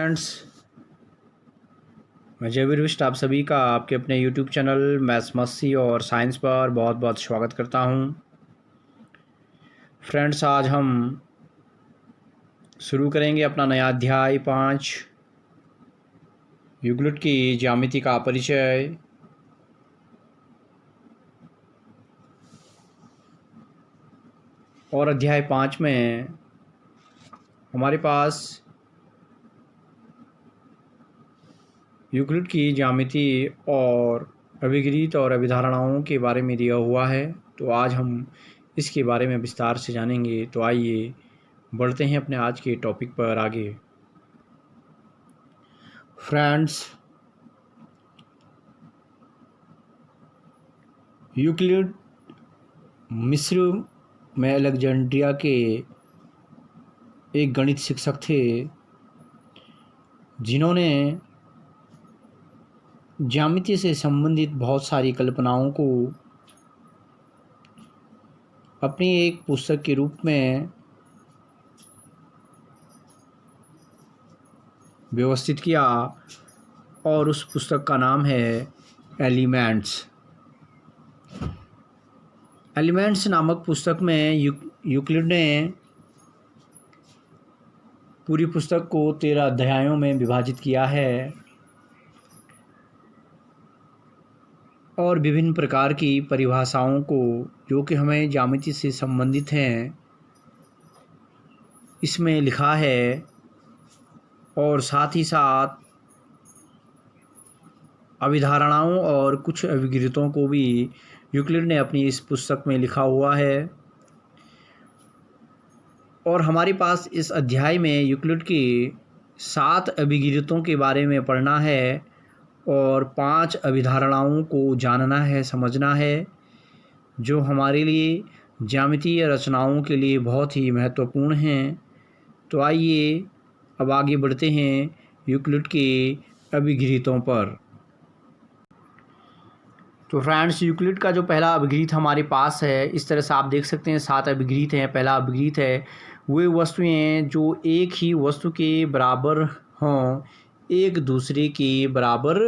Friends, मैं जयवीर विष्ट आप सभी का आपके अपने यूट्यूब चैनल मैथमेटिक्स और साइंस पर बहुत बहुत स्वागत करता हूं। फ्रेंड्स, आज हम शुरू करेंगे अपना नया अध्याय 5 यूक्लिड की ज्यामिति का परिचय। और अध्याय 5 में हमारे पास यूक्लिड की ज्यामिति और अभिगृहीत और अभिधारणाओं के बारे में दिया हुआ है, तो आज हम इसके बारे में विस्तार से जानेंगे। तो आइए बढ़ते हैं अपने आज के टॉपिक पर आगे। फ्रेंड्स, यूक्लिड मिस्र में अलेक्जेंड्रिया के एक गणित शिक्षक थे जिन्होंने ज्यामिति से संबंधित बहुत सारी कल्पनाओं को अपनी एक पुस्तक के रूप में व्यवस्थित किया और उस पुस्तक का नाम है एलिमेंट्स। एलिमेंट्स नामक पुस्तक में यूक्लिड ने पूरी पुस्तक को 13 अध्यायों में विभाजित किया है और विभिन्न प्रकार की परिभाषाओं को जो कि हमें ज्यामिति से संबंधित हैं इसमें लिखा है, और साथ ही साथ अभिधारणाओं और कुछ अभिगृहीतों को भी यूक्लिड ने अपनी इस पुस्तक में लिखा हुआ है। और हमारे पास इस अध्याय में यूक्लिड की 7 अभिगृहीतों के बारे में पढ़ना है और 5 अभिधारणाओं को जानना है, समझना है, जो हमारे लिए ज्यामितीय रचनाओं के लिए बहुत ही महत्वपूर्ण हैं। तो आइए अब आगे बढ़ते हैं यूक्लिड के अभिगृहीतों पर। तो फ्रेंड्स, यूक्लिड का जो पहला अभिगृहीत हमारे पास है, इस तरह से आप देख सकते हैं 7 अभिगृहीत हैं। पहला अभिगृहीत है वे वस्तुएं जो एक ही वस्तु के बराबर हों एक दूसरे के बराबर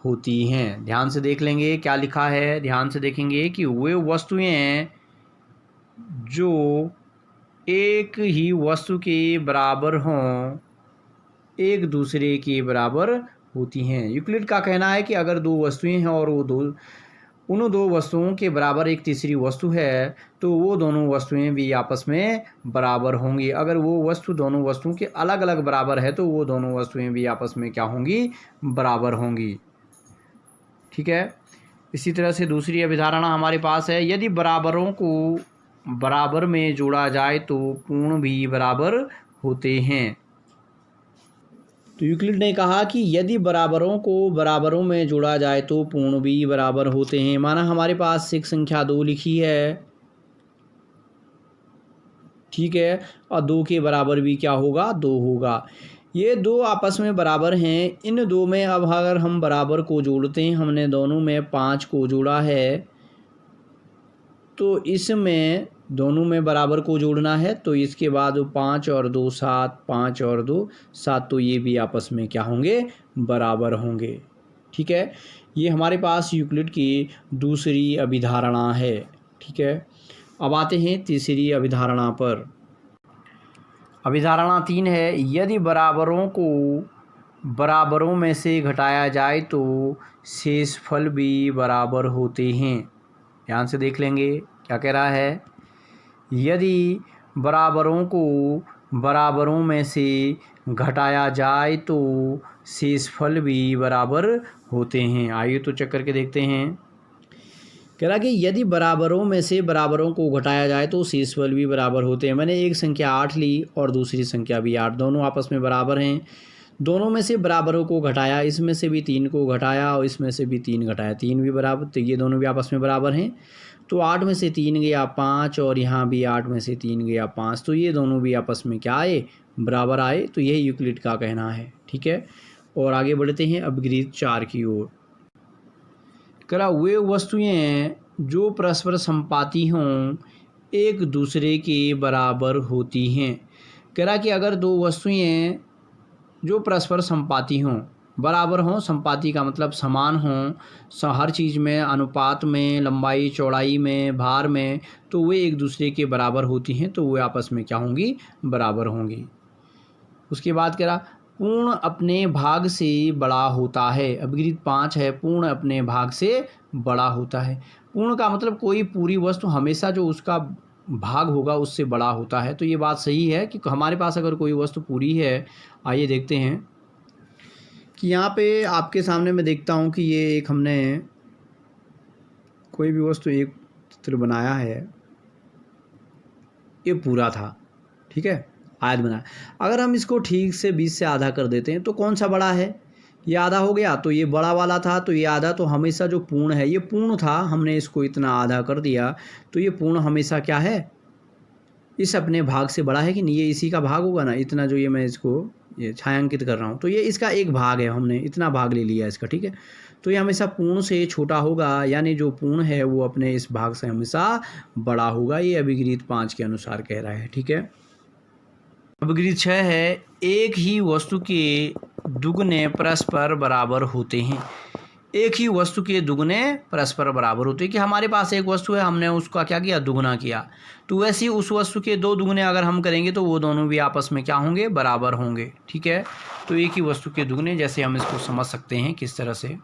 होती हैं। ध्यान से देख लेंगे क्या लिखा है, ध्यान से देखेंगे कि वे वस्तुएं जो एक ही वस्तु के बराबर हों एक दूसरे के बराबर होती हैं। यूक्लिड का कहना है कि अगर 2 वस्तुएं हैं और उन 2 वस्तुओं के बराबर एक तीसरी वस्तु है तो वो दोनों वस्तुएं भी आपस में बराबर होंगी। अगर वो वस्तु दोनों वस्तुओं के अलग अलग बराबर है तो वो दोनों वस्तुएं भी आपस में क्या होंगी, बराबर होंगी। ठीक है। इसी तरह से दूसरी अभिधारणा हमारे पास है, यदि बराबरों को बराबर में जोड़ा जाए तो पूर्ण भी बराबर होते हैं। तो यूक्लिड ने कहा कि यदि बराबरों को बराबरों में जोड़ा जाए तो पूर्ण भी बराबर होते हैं। माना हमारे पास एक संख्या 2 लिखी है, ठीक है, और 2 के बराबर भी क्या होगा, 2 होगा। ये 2 आपस में बराबर हैं। इन 2 में अब अगर हम बराबर को जोड़ते हैं, हमने दोनों में 5 को जोड़ा है तो इसमें दोनों में बराबर को जोड़ना है, तो इसके बाद 5 और 2 7, 5 और 2 7, तो ये भी आपस में क्या होंगे, बराबर होंगे। ठीक है। ये हमारे पास यूक्लिड की दूसरी अभिधारणा है। ठीक है। अब आते हैं तीसरी अभिधारणा पर। अभिधारणा 3 है, यदि बराबरों को बराबरों में से घटाया जाए तो शेषफल भी बराबर होते हैं। ध्यान से देख लेंगे क्या कह रहा है, यदि बराबरों को बराबरों में से घटाया जाए तो शेषफल भी बराबर होते हैं। आइए तो चेक करके देखते हैं। कह रहा कि यदि बराबरों में से बराबरों को घटाया जाए तो शेषफल भी बराबर होते हैं। मैंने एक संख्या 8 ली और दूसरी संख्या भी 8, दोनों आपस में बराबर हैं। दोनों में से बराबरों को घटाया, इसमें से भी 3 को घटाया और इसमें से भी 3 घटाया, 3 भी बराबर, तो ये दोनों भी आपस में बराबर हैं। तो 8 में से 3 गया 5 और यहाँ भी 8 में से 3 गया 5, तो ये दोनों भी आपस में क्या आए, बराबर आए। तो यही यूक्लिड का कहना है। ठीक है। और आगे बढ़ते हैं अभिगृहीत 4 की ओर। करा वे वस्तुएं जो परस्पर संपाती हों एक दूसरे के बराबर होती हैं। कह रहा कि अगर 2 वस्तुएं जो परस्पर संपाती हों, बराबर हों, संपाती का मतलब समान हों, हर चीज़ में, अनुपात में, लंबाई चौड़ाई में, भार में, तो वे एक दूसरे के बराबर होती हैं, तो वे आपस में क्या होंगी, बराबर होंगी। उसके बाद कह रहा पूर्ण अपने भाग से बड़ा होता है। अभिगृहीत 5 है, पूर्ण अपने भाग से बड़ा होता है। पूर्ण का मतलब कोई पूरी वस्तु हमेशा जो उसका भाग होगा उससे बड़ा होता है। तो ये बात सही है कि हमारे पास अगर कोई वस्तु पूरी है, आइए देखते हैं कि यहाँ पे आपके सामने मैं देखता हूँ कि ये एक हमने कोई भी वस्तु एक चित्र बनाया है, ये पूरा था, ठीक है, आयत बनाया। अगर हम इसको ठीक से 20 से आधा कर देते हैं तो कौन सा बड़ा है, ये आधा हो गया, तो ये बड़ा वाला था, तो ये आधा, तो हमेशा जो पूर्ण है, ये पूर्ण था, हमने इसको इतना आधा कर दिया, तो ये पूर्ण हमेशा क्या है, इस अपने भाग से बड़ा है कि नहीं, ये इसी का भाग होगा ना, इतना जो ये मैं इसको ये छायांकित कर रहा हूँ, तो ये इसका एक भाग है, हमने इतना भाग ले लिया इसका, ठीक है। तो ये हमेशा पूर्ण से छोटा होगा, यानी जो पूर्ण है वो अपने इस भाग से हमेशा बड़ा होगा। ये अभिगृहीत 5 के अनुसार कह रहा है, ठीक है। अभिगृहीत 6 है, एक ही वस्तु के दुगने परस्पर बराबर होते हैं। एक ही वस्तु के दुगने परस्पर बराबर होते हैं कि हमारे पास एक वस्तु है, हमने उसका क्या किया, दुगना किया, तो वैसे ही उस वस्तु के 2 दुगने अगर हम करेंगे तो वो दोनों भी आपस में क्या होंगे, बराबर होंगे, ठीक है। तो एक ही वस्तु के दुगने, जैसे हम इसको समझ सकते हैं किस तरह से,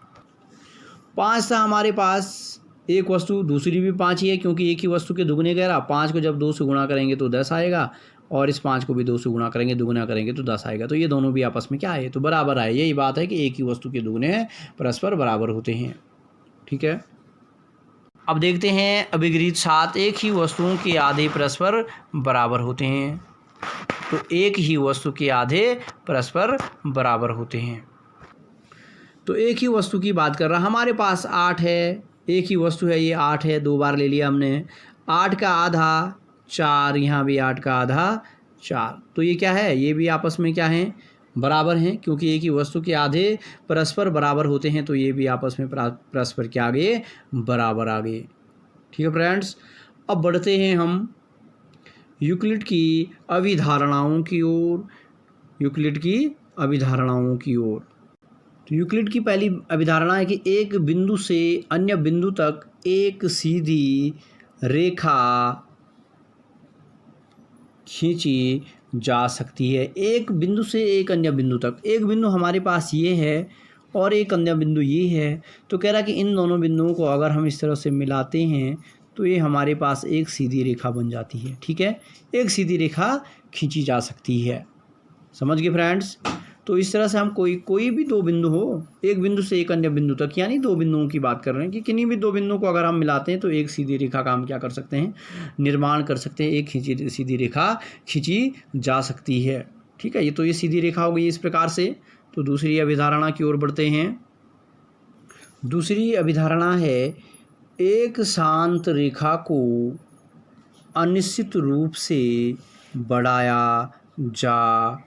5 था हमारे पास एक वस्तु, दूसरी भी 5 ही है, क्योंकि एक ही वस्तु के दुगने कह रहा, 5 को जब 2 से गुणा करेंगे तो 10 आएगा, और इस 5 को भी 2 से गुणा करेंगे, दुगुना करेंगे तो 10 आएगा, तो ये दोनों भी आपस में क्या आए, तो बराबर आए। यही बात है कि एक ही वस्तु के दुगने परस्पर बराबर होते हैं, ठीक है। अब देखते हैं अभिगृहीत 7, एक ही वस्तुओं के आधे परस्पर बराबर होते हैं। तो एक ही वस्तु के आधे परस्पर बराबर होते हैं। तो एक ही वस्तु की बात कर रहा, हमारे पास 8 है, एक ही वस्तु है, ये 8 है, 2 बार ले लिया हमने, 8 का आधा 4, यहाँ भी 8 का आधा 4, तो ये क्या है, ये भी आपस में क्या हैं, बराबर हैं, क्योंकि एक ही वस्तु के आधे परस्पर बराबर होते हैं, तो ये भी आपस में परस्पर क्या आ गए, बराबर आ गए, ठीक है फ्रेंड्स। अब बढ़ते हैं हम यूक्लिड की अभिधारणाओं की ओर, यूक्लिड की अभिधारणाओं की ओर। तो यूक्लिड की पहली अभिधारणा है कि एक बिंदु से अन्य बिंदु तक एक सीधी रेखा खींची जा सकती है। एक बिंदु से एक अन्य बिंदु तक, एक बिंदु हमारे पास ये है और एक अन्य बिंदु ये है, तो कह रहा कि इन दोनों बिंदुओं को अगर हम इस तरह से मिलाते हैं तो ये हमारे पास एक सीधी रेखा बन जाती है, ठीक है, एक सीधी रेखा खींची जा सकती है, समझ गए फ्रेंड्स। तो इस तरह से हम कोई भी 2 बिंदु हो, एक बिंदु से एक अन्य बिंदु तक, यानी 2 बिंदुओं की बात कर रहे हैं कि किन्हीं भी 2 बिंदुओं को अगर हम मिलाते हैं तो एक सीधी रेखा का हम क्या कर सकते हैं, निर्माण कर सकते हैं, एक सीधी रेखा खींची जा सकती है, ठीक है। ये तो ये सीधी रेखा हो गई इस प्रकार से। तो दूसरी अभिधारणा की ओर बढ़ते हैं। दूसरी अभिधारणा है एक शांत रेखा को अनिश्चित रूप से बढ़ाया जा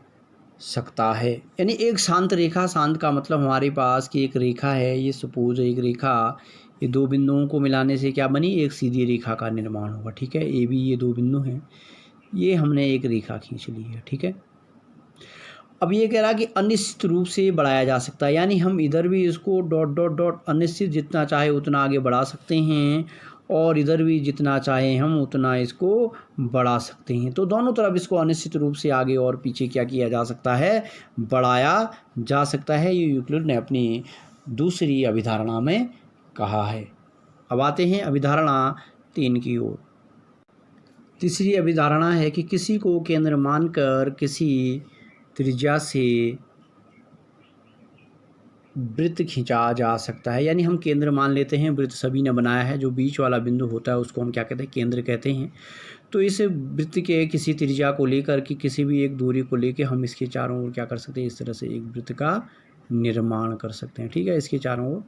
सकता है, यानी एक शांत रेखा, शांत का मतलब हमारे पास कि एक रेखा है, ये सपोज एक रेखा, ये 2 बिंदुओं को मिलाने से क्या बनी, एक सीधी रेखा का निर्माण होगा, ठीक है। ए बी ये 2 बिंदु हैं, ये हमने एक रेखा खींच ली है, ठीक है। अब ये कह रहा कि अनिश्चित रूप से बढ़ाया जा सकता है, यानी हम इधर भी इसको डॉट डॉट डॉट अनिश्चित जितना चाहे उतना आगे बढ़ा सकते हैं, और इधर भी जितना चाहें हम उतना इसको बढ़ा सकते हैं। तो दोनों तरफ इसको अनिश्चित रूप से आगे और पीछे क्या किया जा सकता है, बढ़ाया जा सकता है। ये यूक्लिड ने अपनी दूसरी अभिधारणा में कहा है। अब आते हैं अभिधारणा 3 की ओर। तीसरी अभिधारणा है कि किसी को केंद्र मानकर किसी त्रिज्या से वृत्त खींचा जा सकता है, यानी हम केंद्र मान लेते हैं, वृत्त सभी ने बनाया है, जो बीच वाला बिंदु होता है उसको हम क्या कहते हैं, केंद्र कहते हैं। तो इस वृत्त के किसी त्रिज्या को लेकर कि किसी भी एक दूरी को लेकर हम इसके चारों ओर क्या कर सकते हैं, इस तरह से एक वृत्त का निर्माण कर सकते हैं, ठीक है। इसके चारों ओर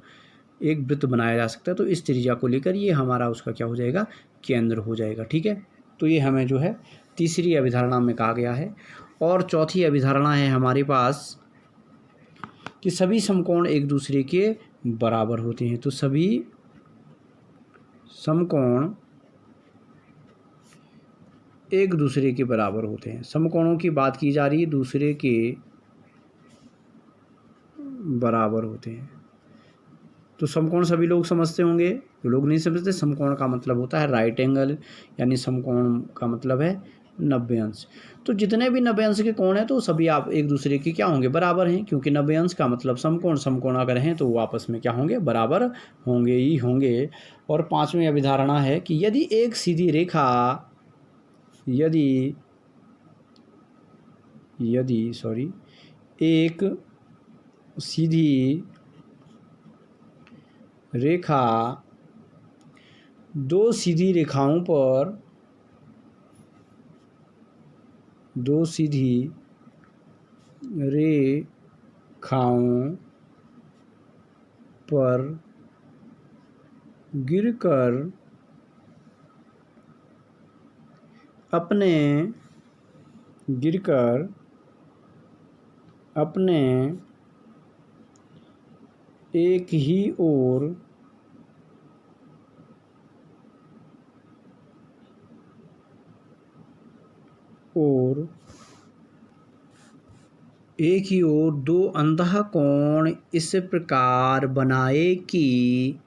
एक वृत्त बनाया जा सकता है, तो इस त्रिज्या को लेकर ये हमारा उसका क्या हो जाएगा, केंद्र हो जाएगा, ठीक है। तो ये हमें जो है तीसरी अभिधारणा में कहा गया है। और चौथी अभिधारणा है हमारे पास कि सभी समकोण एक दूसरे के बराबर होते हैं। तो सभी समकोण एक दूसरे के बराबर होते हैं। समकोणों की बात की जा रही है, दूसरे के बराबर होते हैं। तो समकोण सभी लोग समझते होंगे, जो लोग नहीं समझते, समकोण का मतलब होता है राइट एंगल, यानी समकोण का मतलब है 90 अंश। तो जितने भी 90 अंश के कोण हैं तो सभी आप एक दूसरे के क्या होंगे, बराबर हैं, क्योंकि 90 अंश का मतलब समकोण, समकोण अगर हैं तो वो आपस में क्या होंगे, बराबर होंगे ही होंगे। और 5वीं अभिधारणा है कि यदि एक सीधी रेखा एक सीधी रेखा दो सीधी रेखाओं पर गिरकर अपने एक ही ओर दो अंतःकोण इस प्रकार बनाए कि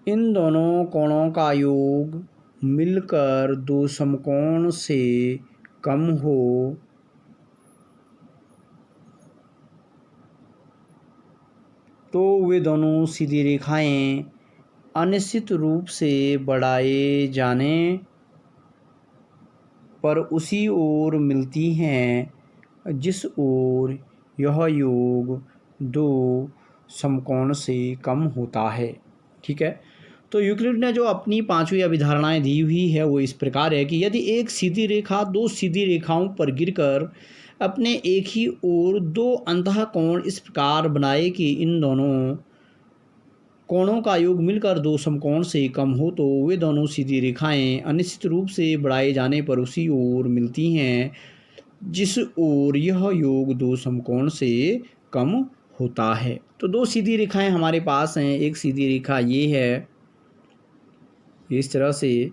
इन दोनों कोणों का योग मिलकर दो समकोण से कम हो, तो वे दोनों सीधी रेखाएं अनिश्चित रूप से बढ़ाए जाने पर उसी ओर मिलती हैं जिस ओर यह योग दो समकोण से कम होता है। ठीक है, तो यूक्लिड ने जो अपनी 5वीं अभिधारणाएं दी हुई है वो इस प्रकार है कि यदि एक सीधी रेखा दो सीधी रेखाओं पर गिरकर अपने एक ही ओर दो अंतःकोण इस प्रकार बनाए कि इन दोनों कोणों का योग मिलकर दो समकोण से कम हो, तो वे दोनों सीधी रेखाएं अनिश्चित रूप से बढ़ाए जाने पर उसी ओर मिलती हैं जिस ओर यह योग दो समकोण से कम होता है। तो दो सीधी रेखाएं हमारे पास हैं, एक सीधी रेखा ये है इस तरह से,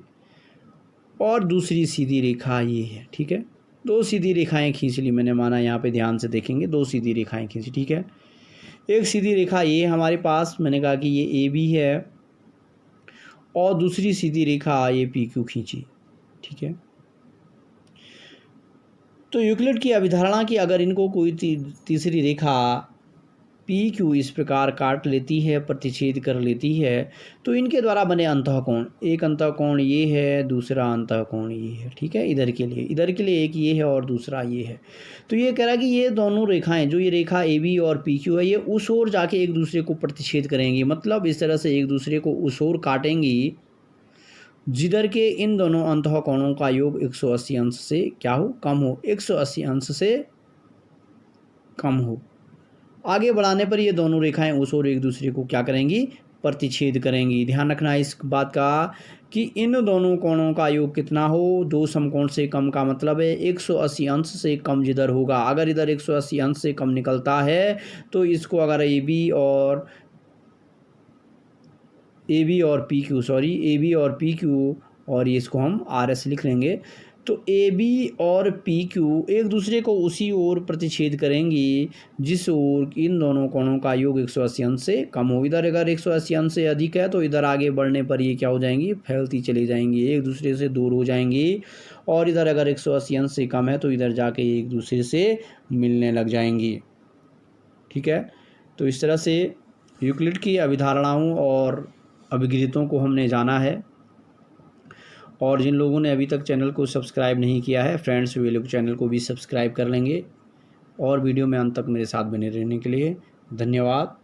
और दूसरी सीधी रेखा ये है। ठीक है, दो सीधी रेखाएं खींच ली मैंने, माना यहाँ पे ध्यान से देखेंगे, दो सीधी रेखाएं खींची। ठीक है, एक सीधी रेखा ये हमारे पास, मैंने कहा कि ये ए बी है, और दूसरी सीधी रेखा ये पी क्यू खींची। ठीक है, तो यूक्लिड की अभिधारणा की अगर इनको कोई तीसरी रेखा पी क्यू इस प्रकार काट लेती है, प्रतिच्छेद कर लेती है, तो इनके द्वारा बने अंतःकोण, एक अंतःकोण ये है, दूसरा अंतःकोण ये है। ठीक है, इधर के लिए एक ये है और दूसरा ये है। तो ये कह रहा है कि ये दोनों रेखाएं, जो ये रेखा ए बी और पी क्यू है, ये उस ओर जाके एक दूसरे को प्रतिच्छेद करेंगी, मतलब इस तरह से एक दूसरे को उस ओर काटेंगी जिधर के इन दोनों अंतःकोणों का योग 180 अंश से क्या हो, कम हो, 180 अंश से कम हो। आगे बढ़ाने पर ये दोनों रेखाएं उस ओर एक दूसरे को क्या करेंगी, प्रतिच्छेद करेंगी। ध्यान रखना है इस बात का कि इन दोनों कोणों का योग कितना हो, दो समकोण से कम का मतलब है 180 अंश से कम जिधर होगा। अगर इधर 180 अंश से कम निकलता है तो इसको अगर ए बी और पी क्यू और इसको हम आर एस लिख लेंगे, तो ए बी और पी क्यू एक दूसरे को उसी ओर प्रतिच्छेद करेंगी जिस ओर इन दोनों कोणों का योग 180 अंश से कम हो। इधर अगर 180 अंश से अधिक है तो इधर आगे बढ़ने पर ये क्या हो जाएंगी, फैलती चली जाएंगी, एक दूसरे से दूर हो जाएंगी, और इधर अगर 180 अंश से कम है तो इधर जाके एक दूसरे से मिलने लग जाएंगी। ठीक है, तो इस तरह से यूक्लिड की अभिधारणाओं और अभिगृहितों को हमने जाना है। और जिन लोगों ने अभी तक चैनल को सब्सक्राइब नहीं किया है, फ्रेंड्स वे लोग चैनल को भी सब्सक्राइब कर लेंगे। और वीडियो में अंत तक मेरे साथ बने रहने के लिए धन्यवाद।